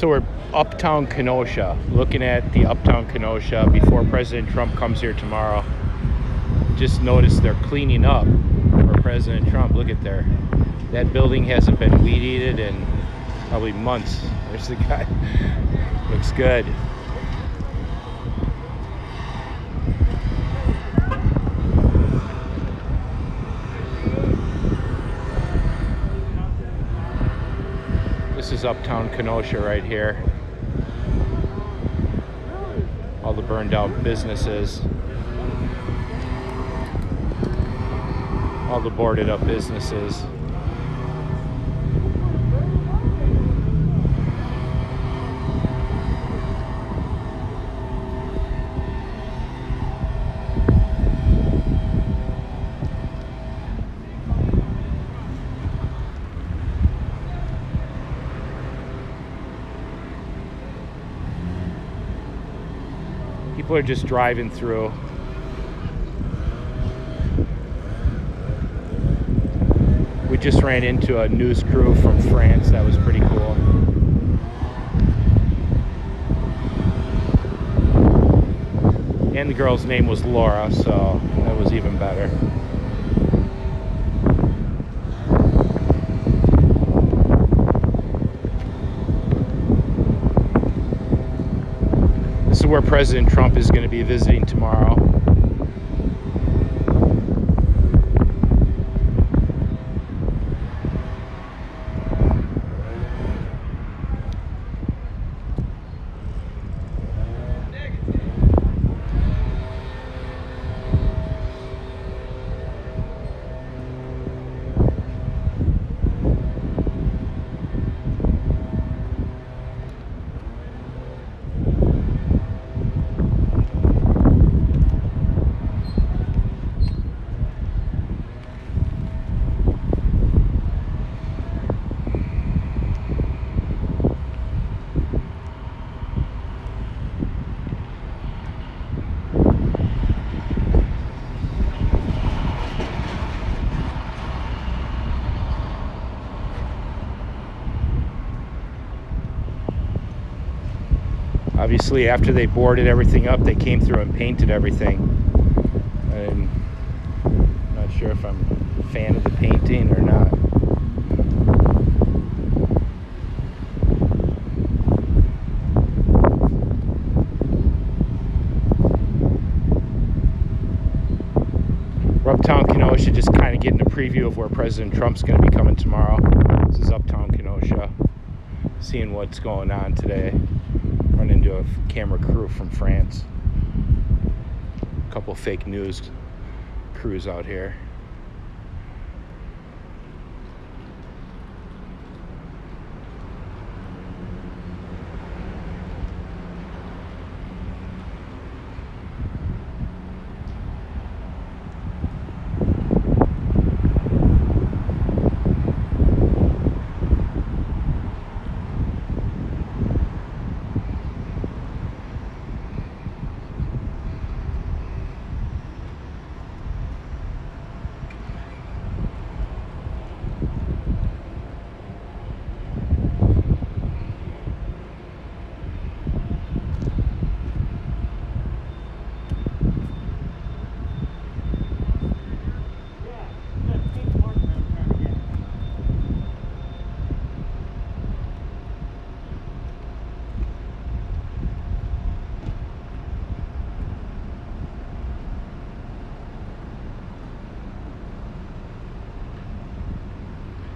So we're Uptown Kenosha, looking at the Uptown Kenosha before President Trump comes here tomorrow. Just noticed they're cleaning up for President Trump. Look at there. That building hasn't been weed eated in probably months. There's the guy. Looks good. This is Uptown Kenosha right here. All the burned out businesses. All the boarded up businesses. People are just driving through. We just ran into a news crew from France. That was pretty cool. And the girl's name was Laura, so that was even better. This is where President Trump is going to be visiting tomorrow. Obviously, after they boarded everything up, they came through and painted everything. I'm not sure if I'm a fan of the painting or not. We're Uptown Kenosha, just kind of getting a preview of where President Trump's going to be coming tomorrow. This is Uptown Kenosha, seeing what's going on today. Run into a camera crew from France. A couple fake news crews out here.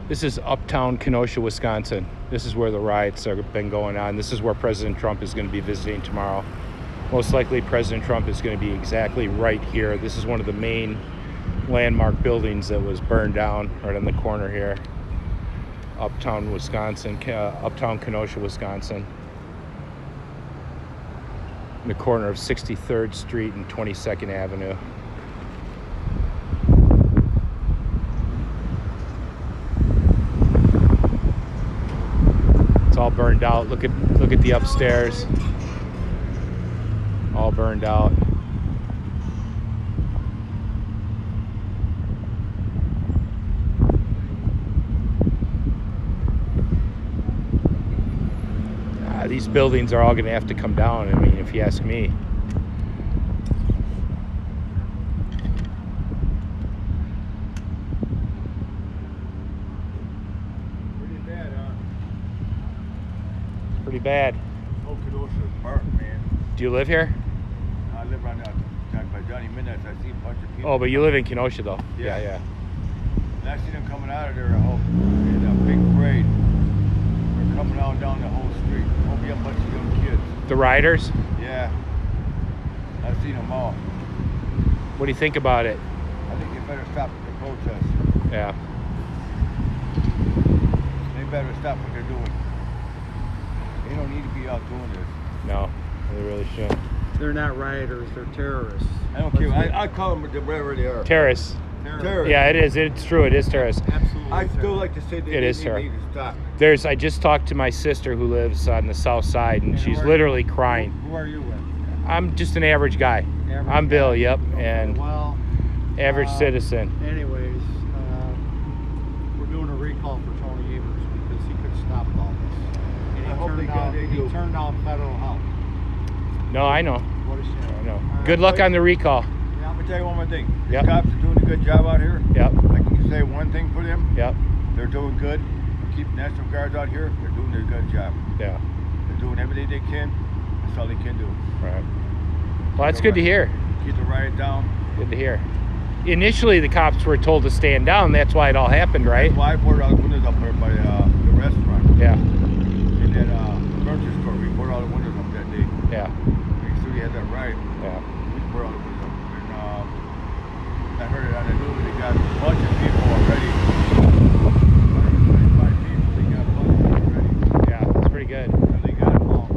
This is Uptown Kenosha, Wisconsin. This is where the riots have been going on. This is where President Trump is going to be visiting tomorrow. Most likely President Trump is going to be exactly right here. This is one of the main landmark buildings that was burned down right on the corner here. Uptown, Wisconsin, Uptown Kenosha, Wisconsin. In the corner of 63rd Street and 22nd Avenue. All burned out. Look at the upstairs. All burned out. buildings are all going to have to come down. I mean, if you ask me. Pretty bad, huh? Pretty bad. Oh, Kenosha is burnt, man. Do you live here? I live right now by Johnny Minutes. I see a bunch of people. Oh, but you live in Kenosha, though. Yeah. Yeah. And I see them coming out of there in a big parade. They're coming out down the whole street. There'll be a bunch of young kids. The riders? Yeah. I've seen them all. What do you think about it? I think they better stop the protest. Yeah. They better stop what they're doing. They don't need to be out doing this. No, they really shouldn't. They're not rioters, they're terrorists. I don't care. I call them whatever they are. Terrorists. Terrorists. Yeah, it is. It's true. It is terrorist. Absolutely. I still like to say they need to stop. I just talked to my sister who lives on the south side, and she's literally crying. Who are you with? I'm just an average guy. I'm Bill, yep, and Well, average citizen. anyways, we're doing a recall for Tony Evers because he could stop all this. And I hope they turned down federal help. No, I know. What a shame. I know. All right. Good luck on the recall. Yeah, I'm gonna tell you one more thing. The Yep. cops are doing a good job out here. Yep, I can say one thing for them. yep, They're doing good. Keep National Guards out here. They're doing their good job. yeah. They're doing everything they can. That's all they can do. Right. Well, that's good to hear. Keep the riot down. Good to hear. Initially, the cops were told to stand down. That's why it all happened, right? That's why I boarded all the windows up there by the restaurant. Yeah, In that furniture store. We boarded all the windows up that day. yeah, Make sure you had that right. yeah. We boarded all the windows up. And I heard it on the news. They got a bunch of people already. 125 people. They got a bunch of people already. Yeah, that's pretty good. And they got them all.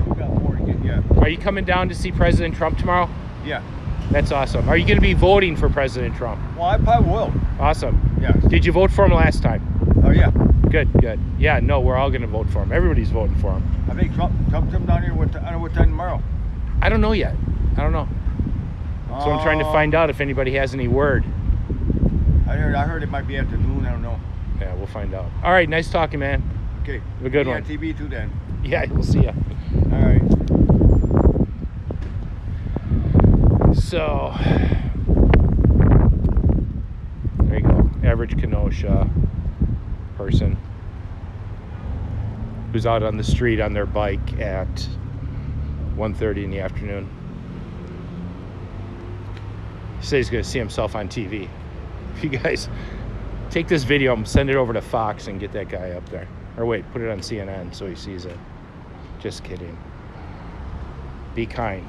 We got more to get yet. Are you coming down to see President Trump tomorrow? Yeah. That's awesome. Are you going to be voting for President Trump? Well, I probably will. Awesome. Yeah. Did you vote for him last time? Oh, yeah. Good, good. Yeah, no, we're all going to vote for him. Everybody's voting for him. I think Trump's coming down here. I don't know what time tomorrow. I don't know yet. I don't know. So I'm trying to find out if anybody has any word. I heard it might be afternoon. I don't know. Yeah, we'll find out. All right, nice talking, man. Okay. Have a good Be one. on TV too then. Yeah, we'll see ya. All right. So, there you go. Average Kenosha person who's out on the street on their bike at 1:30 in the afternoon. He says he's going to see himself on TV. If you guys take this video and send it over to Fox and get that guy up there. Or wait, put it on CNN so he sees it. Just kidding. Be kind.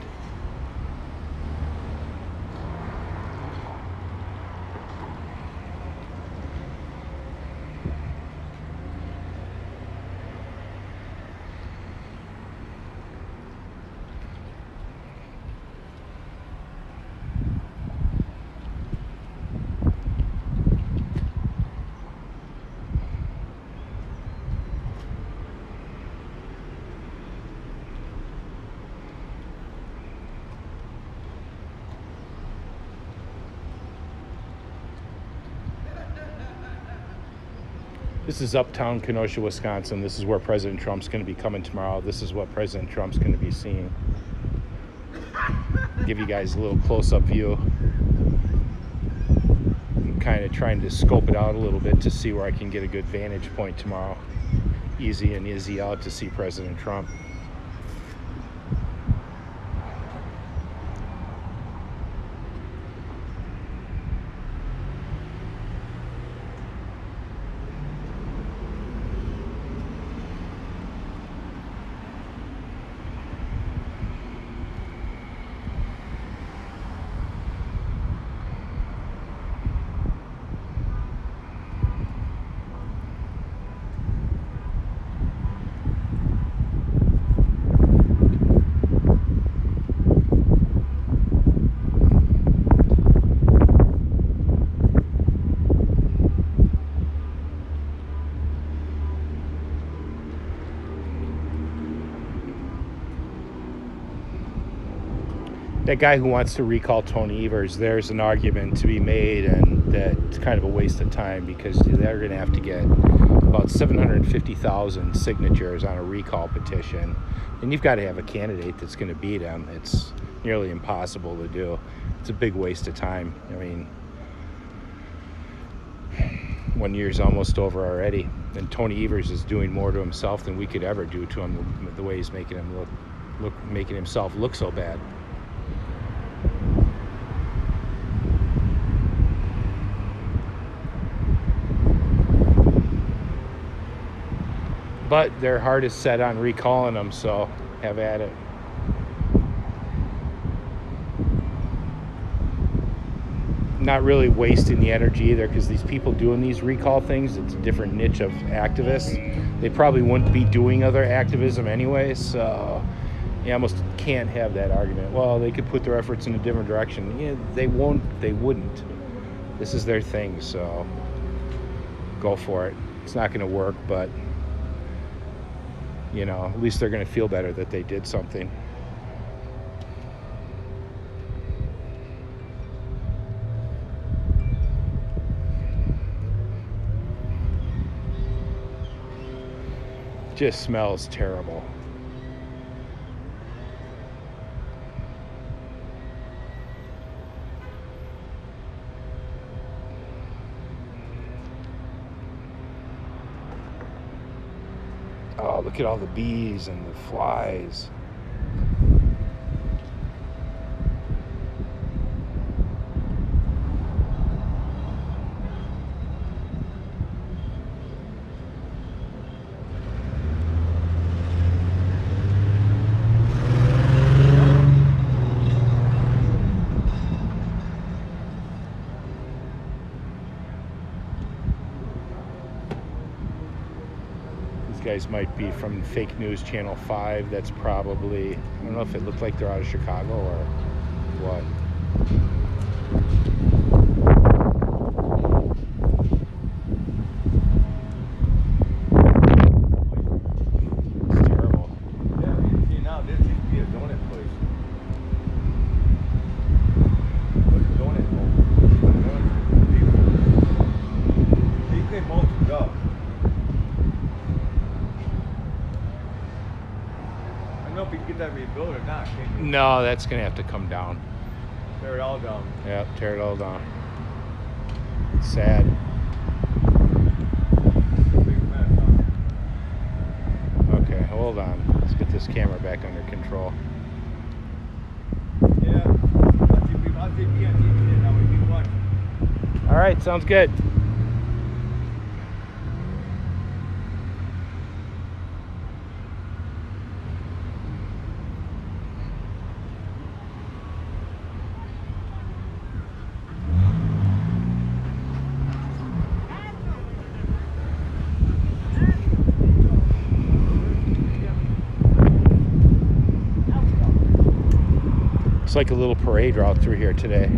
This is Uptown, Kenosha, Wisconsin. This is where President Trump's going to be coming tomorrow. This is what President Trump's going to be seeing. Give you guys a little close-up view. I'm kind of trying to scope it out a little bit to see where I can get a good vantage point tomorrow. Easy and easy out to see President Trump. That guy who wants to recall Tony Evers, there's an argument to be made, and that's kind of a waste of time because they're going to have to get about 750,000 signatures on a recall petition, and you've got to have a candidate that's going to beat him. It's nearly impossible to do. It's a big waste of time. I mean, 1 year's almost over already, and Tony Evers is doing more to himself than we could ever do to him. The way he's making him making himself look so bad. But their heart is set on recalling him, so have at it. Not really wasting the energy either, because these people doing these recall things, it's a different niche of activists. They probably wouldn't be doing other activism anyway, so you almost can't have that argument. Well, they could put their efforts in a different direction. Yeah, they wouldn't. This is their thing, so go for it. It's not going to work, but you know, at least they're going to feel better that they did something. Just smells terrible. Oh, look at all the bees and the flies. Guys might be from fake news channel 5. That's probably, I don't know if it looked like they're out of Chicago or what. It's terrible. Yeah, you see now, this used to be a donut place. What's a donut hole? They clean most of it up. I don't know if we can get that rebuilt or not. Can you? No, that's gonna have to come down. Tear it all down. Yep, tear it all down. It's sad. Big mess, huh? Okay, hold on. Let's get this camera back under control. Yeah. I'll see you on TV now. We can watch. All right, sounds good. It's like a little parade route through here today.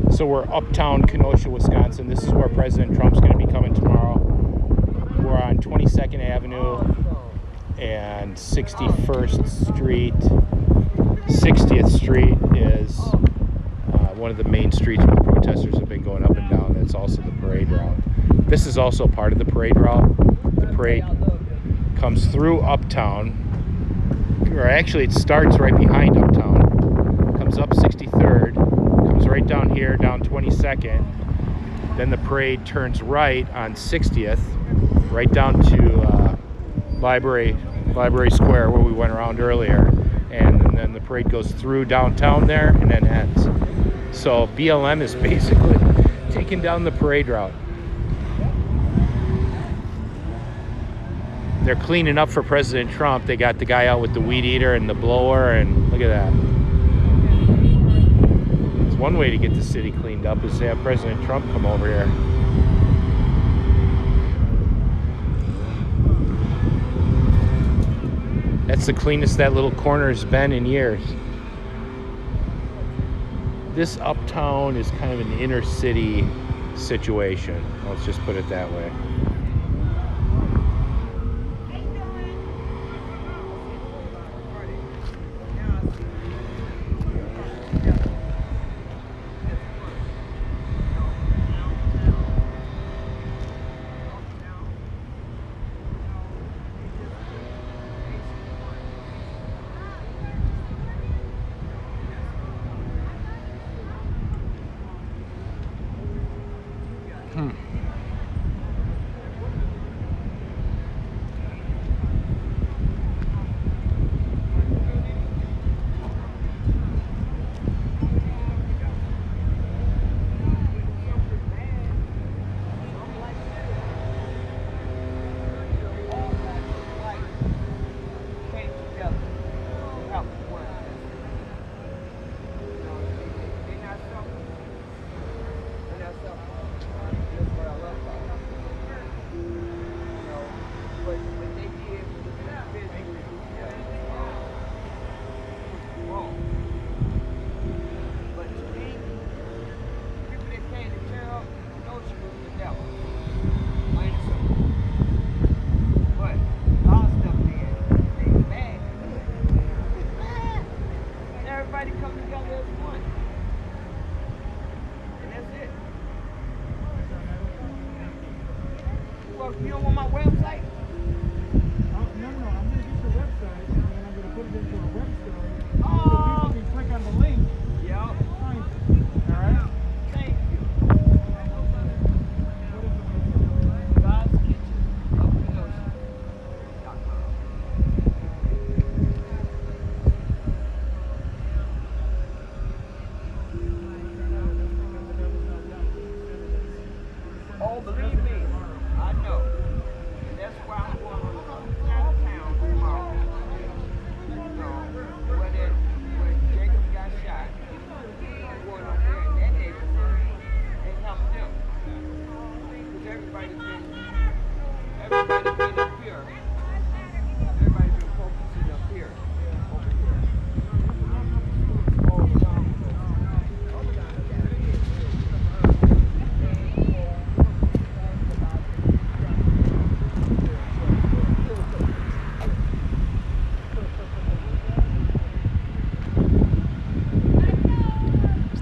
So we're uptown Kenosha, Wisconsin. This is where President Trump's going to be coming tomorrow. We're on 22nd Avenue and 61st Street. 60th Street is one of the main streets where the protesters have been going up and down. That's also the parade route. This is also part of the parade route. The parade comes through Uptown, or actually it starts right behind Uptown, comes up 63rd, comes right down here, down 22nd, then the parade turns right on 60th, right down to Library Square where we went around earlier, and then the parade goes through downtown there and then ends. So BLM is basically taking down the parade route. They're cleaning up for President Trump. They got the guy out with the weed eater and the blower, and look at that. It's one way to get the city cleaned up is to have President Trump come over here. That's the cleanest that little corner has been in years. This Uptown is kind of an inner city situation. Let's just put it that way. You don't want my website? No, I'm gonna get your website and then I'm gonna put it into a web story so Oh, people can click on the link yeah. and find it. All right? Thank you. What is the website? God's Kitchen of Kenosha.com. Oh, believe me, I know. And that's why I'm going on Uptown tomorrow. Where Jacob got shot, I'm going up there in that neighborhood and help them. Because everybody's been up here. Everybody's been focusing up here. Over here. Oh,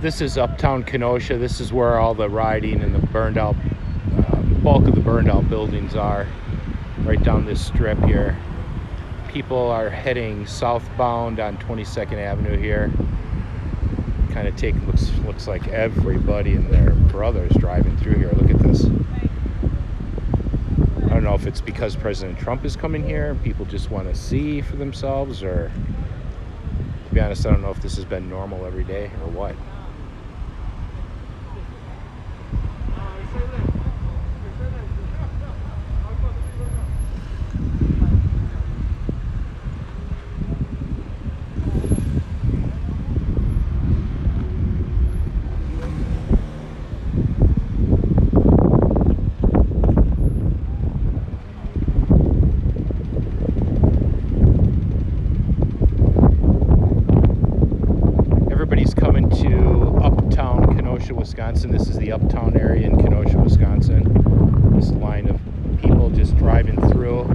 This is Uptown Kenosha. This is where all the rioting and the burned out, bulk of the burned out buildings are, right down this strip here. People are heading southbound on 22nd Avenue here. Kind of looks like everybody and their brothers driving through here. Look at this. I don't know if it's because President Trump is coming here, people just want to see for themselves, or to be honest, I don't know if this has been normal every day or what. Everybody's coming to Uptown, Kenosha, Wisconsin. This is the Uptown area in Kenosha, Wisconsin. This line of people just driving through.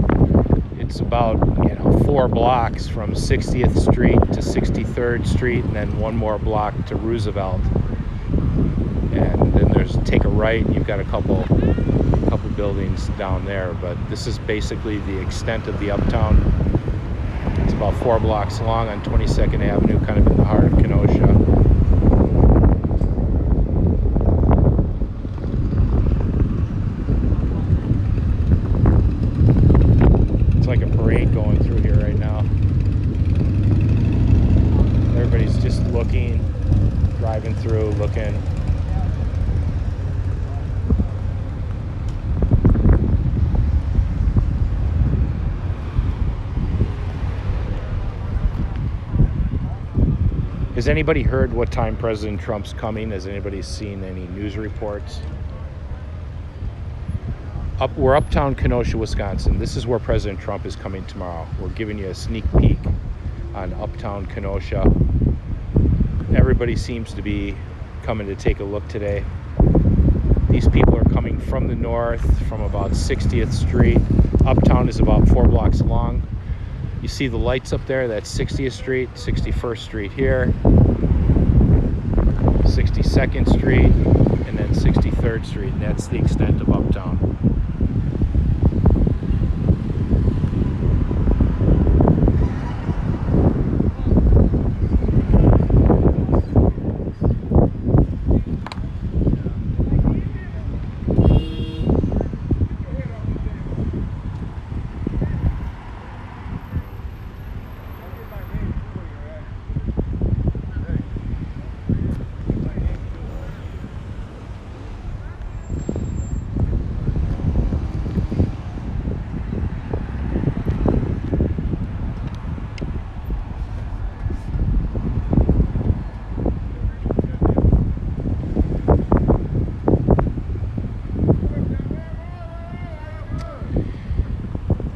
It's about 4 blocks from 60th Street to 63rd Street, and then one more block to Roosevelt. And then take a right, and you've got a couple buildings down there. But this is basically the extent of the Uptown. It's about 4 blocks long on 22nd Avenue, kind of in the heart of Kenosha. It's like a parade going through here right now. Everybody's just looking, driving through, looking. Has anybody heard what time President Trump's coming? Has anybody seen any news reports? We're Uptown Kenosha, Wisconsin. This is where President Trump is coming tomorrow. We're giving you a sneak peek on Uptown Kenosha. Everybody seems to be coming to take a look today. These people are coming from the north, from about 60th Street. Uptown is about 4 blocks long. You see the lights up there, that's 60th Street, 61st Street here, 62nd Street, and then 63rd Street, and that's the extent of Uptown.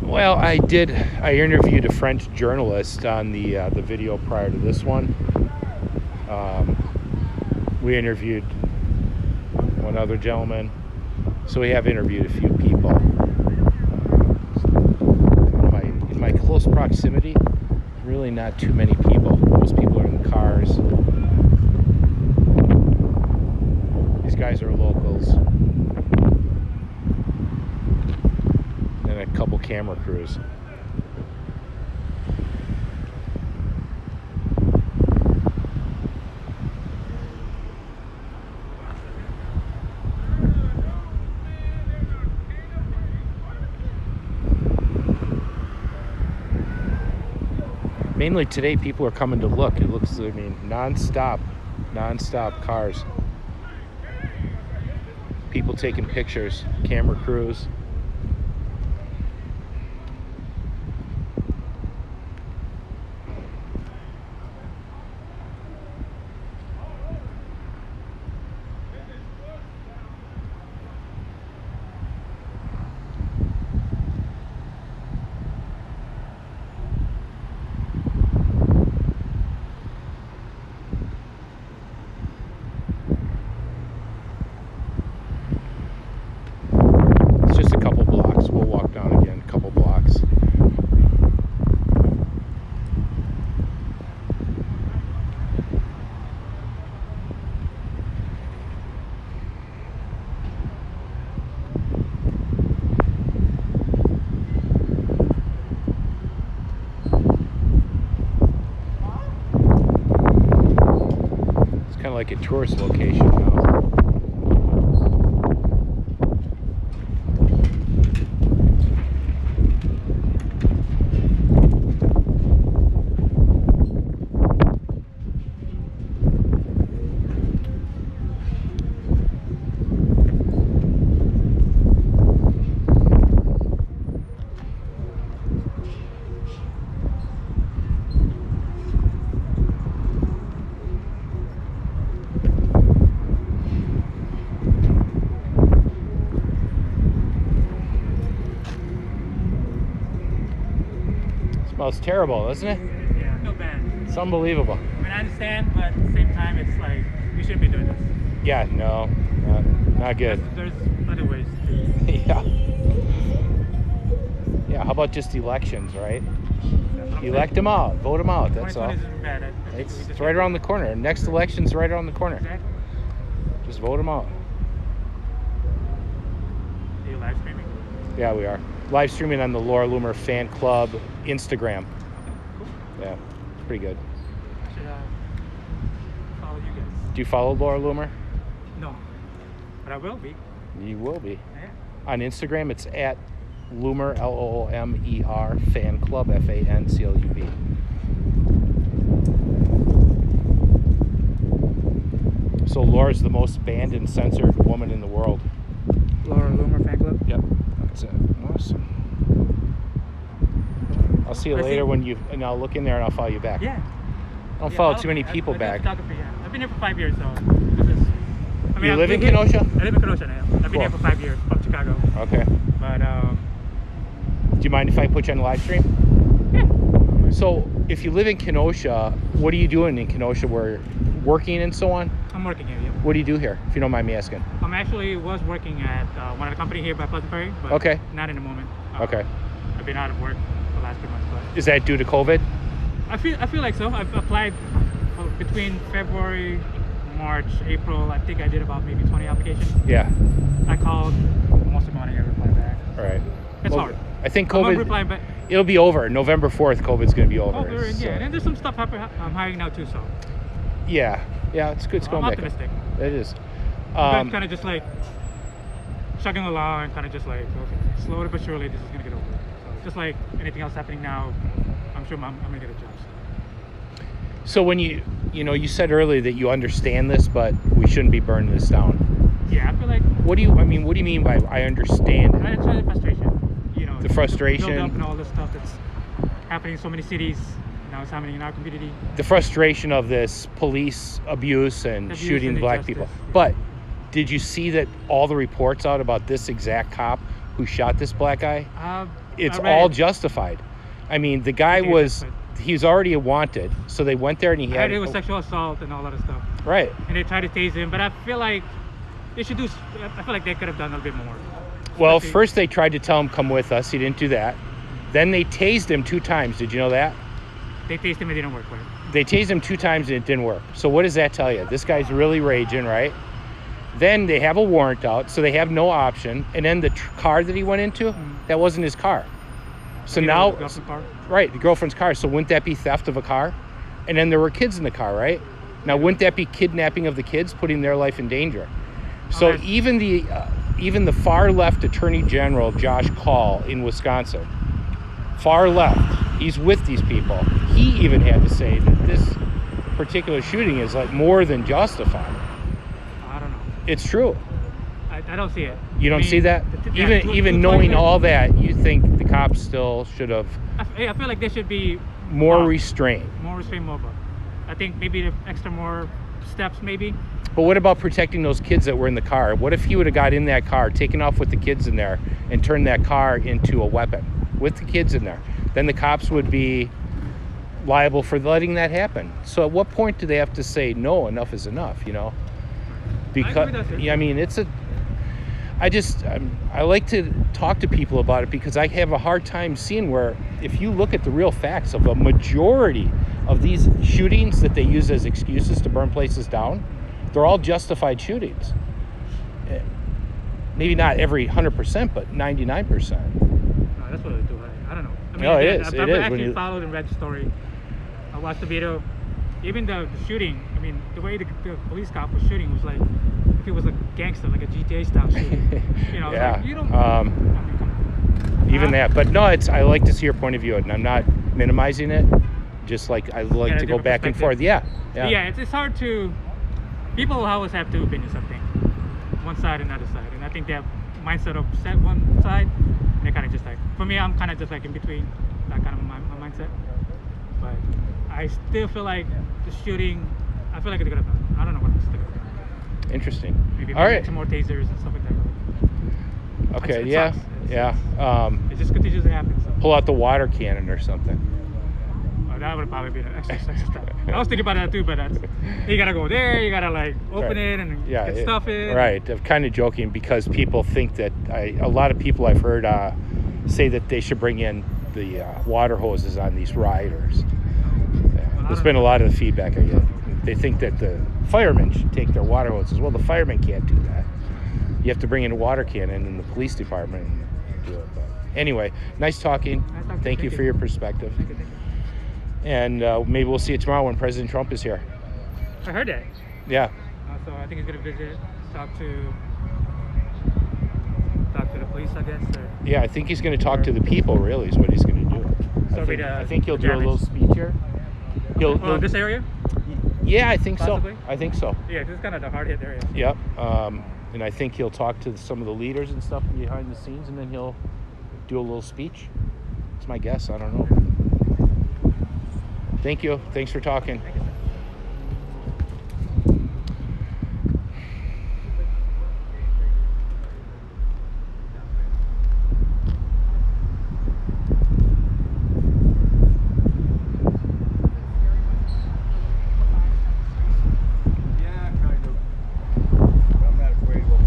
Well, I interviewed a French journalist on the video prior to this one. We interviewed one other gentleman, so we have interviewed a few people. In my close proximity, really not too many people. Most people are in the cars. These guys are locals. camera crews. Mainly today, people are coming to look. It looks, I mean, non-stop cars. People taking pictures, camera crews. Like a tourist location now. Smells terrible, doesn't it? Yeah, no bad. It's unbelievable. I mean, I understand, but at the same time, it's like, we shouldn't be doing this. Yeah, no, not good. There's other ways to. Yeah. Yeah, how about just elections, right? Elect them out, vote them out, that's all. 2020 isn't bad. I think we It's just right around the corner. Next election's right around the corner. Exactly. Just vote them out. Are you live streaming? Yeah, we are. Live streaming on the Laura Loomer Fan Club Instagram. Cool. Yeah, it's pretty good. I should follow you guys. Do you follow Laura Loomer? No, but I will be. You will be. Yeah. On Instagram, it's at Loomer, Loomer Fan Club, FANCLUB. So Laura's the most banned and censored woman in the world. Laura Loomer fan club. Yep, that's it. Awesome. I'll see you I see- later and I'll look in there and I'll follow you back. Yeah. I don't follow too many people I do back. photography, yeah. I've been here for 5 years, so this is. I mean, You I've live in been here- Kenosha? I live in Kenosha now. I've been Cool. here for 5 years, from Chicago. Okay. But Do you mind if I put you on the live stream? yeah. So, if you live in Kenosha, what are you doing in Kenosha? Where working and so on? I'm working here. Yeah. What do you do here, if you don't mind me asking? I'm actually was working at one of the company here by Pleasant Prairie, but Okay. not in the moment. Okay. I've been out of work for the last 3 months, but Is that due to COVID? I feel like so. I've applied between February, March, April. I think I did about maybe 20 applications. Yeah. I called most of them. I didn't reply back. All right. It's Well, hard. I think I'm not COVID, replying back. it'll be over. November 4th, COVID's going to be over. Over, and So- yeah, and there's some stuff I'm hiring now too. So Yeah, it's good. It's I'm going back. optimistic. It is. I'm kind of just like chugging along and kind of just like, okay, slowly but surely this is gonna get over. So just like anything else happening now, I'm sure I'm gonna get a job. So when you said earlier that you understand this, but we shouldn't be burning this down. Yeah, I feel like What do you mean by I understand it? I understand the frustration. You know, The frustration. build up and all this stuff that's happening in so many cities. Now it's happening in our community. The frustration of this police abuse and Abuse shooting and black injustice, people. yeah. But did you see that all the reports out about this exact cop who shot this black guy? It's I read all it. justified. I mean, the guy I think it's he's already wanted, so they went there and he I had heard it was sexual assault and all that stuff. right. And they tried to tase him, but I feel like they should do. I feel like they could have done a little bit more. Well, Especially- first they tried to tell him come with us. He didn't do that. Then they tased him 2 times. Did you know that? They tased him, it didn't work. Right? They tased him 2 times and it didn't work. So what does that tell you? This guy's really raging, right? Then they have a warrant out, so they have no option. And then the car that he went into, that wasn't his car. So Maybe now, the girlfriend's car. right, the girlfriend's car. So wouldn't that be theft of a car? And then there were kids in the car, right? Now, wouldn't that be kidnapping of the kids, putting their life in danger? So Okay. even the far left Attorney General Josh Kaul in Wisconsin, far left, he's with these people. He even had to say that this particular shooting is like more than justified. I don't know. It's true. I don't see it. You don't I mean, see that? yeah, Even two knowing choices. all that, you think the cops still should have I feel like there should be more restraint. more restraint, more. But I think maybe the extra more steps, maybe. But what about protecting those kids that were in the car? What if he would have got in that car, taken off with the kids in there, and turned that car into a weapon with the kids in there? Then the cops would be liable for letting that happen. So at what point do they have to say, no, enough is enough, you know? Because, that's it. yeah, I mean, I like to talk to people about it because I have a hard time seeing where, if you look at the real facts of a majority of these shootings that they use as excuses to burn places down, they're all justified shootings. Maybe not every 100%, but 99%. No, that's what they do. I don't know. I mean, No, it is. I've It never is when actually you- followed and read the story. I watched the video. Even the shooting. I mean, the way the police cop was shooting was like if he was a gangster, like a GTA style shooting. You know, Yeah. like, you don't. I mean, come on. Even that. But no, I like to see your point of view, and I'm not minimizing it. Just like I like Yeah, to go different back and forth. perspective. Yeah. Yeah, it's hard to. People always have two opinions, I think. One side and another side. And I think they have mindset of set one side, and they're kind of just like, for me, I'm kind of just like in between that kind of my mindset. But I still feel like the shooting, I feel like it's gonna happen. I don't know what it's gonna happen. Interesting. Maybe All right. some more tasers and stuff like that. Okay. It Yeah. sucks. Yeah. It just continues to happen. So. Pull out the water cannon or something. Oh, that would probably be an extra step. I was thinking about that too, but you gotta go there, you gotta like open Right. it and Yeah. get stuff in. Right. I'm kind of joking because people think that a lot of people I've heard say that they should bring in the water hoses on these riders. Yeah. There's been a lot of the feedback I get. They think that the firemen should take their water hoses. Well, the firemen can't do that. You have to bring in a water cannon in the police department and do it. But anyway, nice talking. Nice talking. Thank you Thank for you. your perspective. Thank you. And maybe we'll see you tomorrow when President Trump is here. I heard that. Yeah. So I think he's gonna visit, talk to the police, I guess. Or Yeah, I think he's going to talk to the people, really, is what he's going to do. Survey I the think he'll do a damage. little speech here. He'll this area? yeah, I think Possibly? so. I think so. Yeah, this is kind of the hard hit area. Yep. And I think he'll talk to some of the leaders and stuff behind the scenes, and then he'll do a little speech. It's my guess. I don't know. Thank you. Thanks for talking. Thank you, sir. Yeah, kind of. But I'm not afraid of what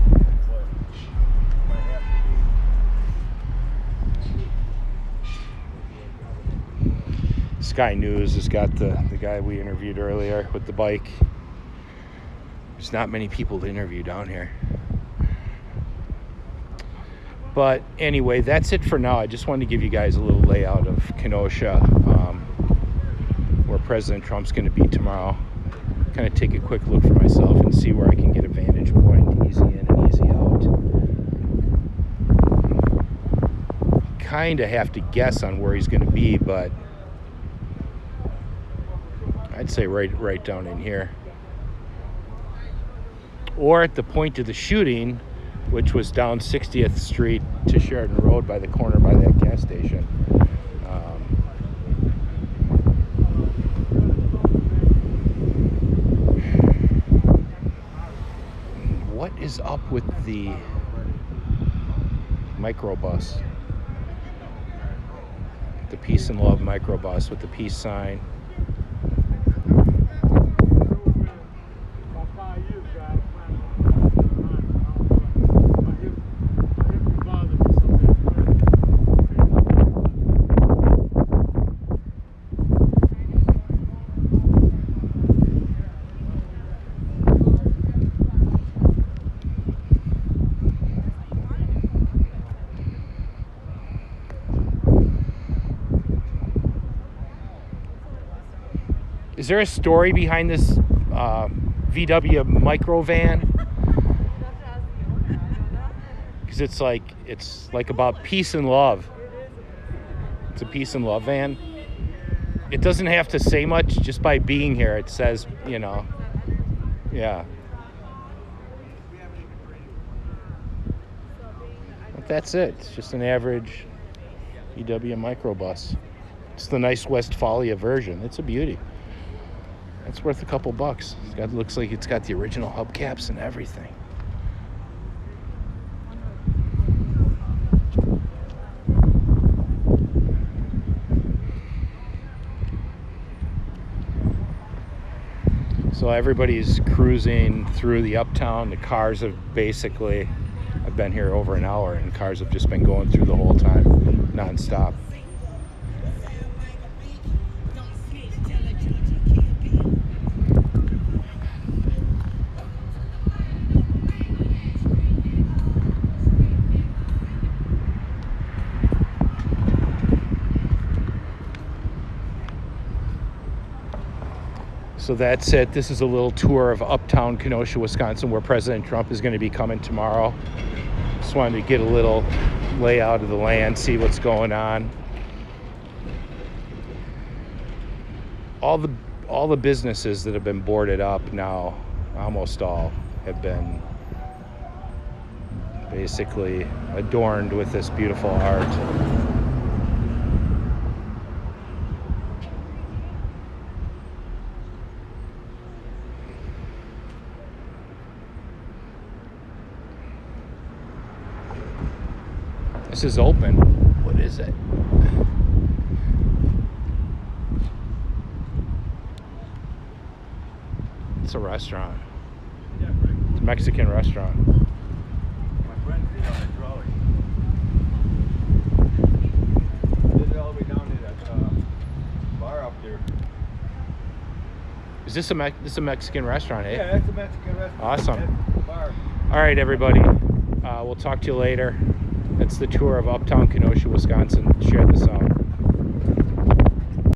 might have to be. Sky News has got the guy we interviewed earlier with the bike. There's not many people to interview down here. But anyway, that's it for now. I just wanted to give you guys a little layout of Kenosha, where President Trump's going to be tomorrow. Kind of take a quick look for myself and see where I can get a vantage point, easy in and easy out. Kind of have to guess on where he's going to be, but I'd say right down in here. Or at the point of the shooting, which was down 60th Street to Sheridan Road by the corner by that gas station. What is up with the microbus? The Peace and Love microbus with the peace sign. Is there a story behind this VW micro van? Because it's like about peace and love. It's a peace and love van. It doesn't have to say much, just by being here it says, you know, yeah. But that's it. It's just an average VW microbus. It's the nice Westphalia version. It's a beauty. It's worth a couple bucks. Looks like it's got the original hubcaps and everything. So everybody's cruising through the Uptown. The cars have basically, I've been here over an hour and cars have just been going through the whole time, nonstop. So that's it. This is a little tour of Uptown Kenosha, Wisconsin, where President Trump is going to be coming tomorrow. Just wanted to get a little layout of the land, see what's going on. All the businesses that have been boarded up now, almost all, have been basically adorned with this beautiful art. This is open. What is it? It's a restaurant. It's a Mexican restaurant. My friend's in on the trolley. Did it all the way down to that bar up there. Is this a Mexican restaurant, eh? Yeah, that's a Mexican restaurant. Awesome. That's the bar. All right, everybody. We'll talk to you later. That's the tour of Uptown Kenosha, Wisconsin. Share this out.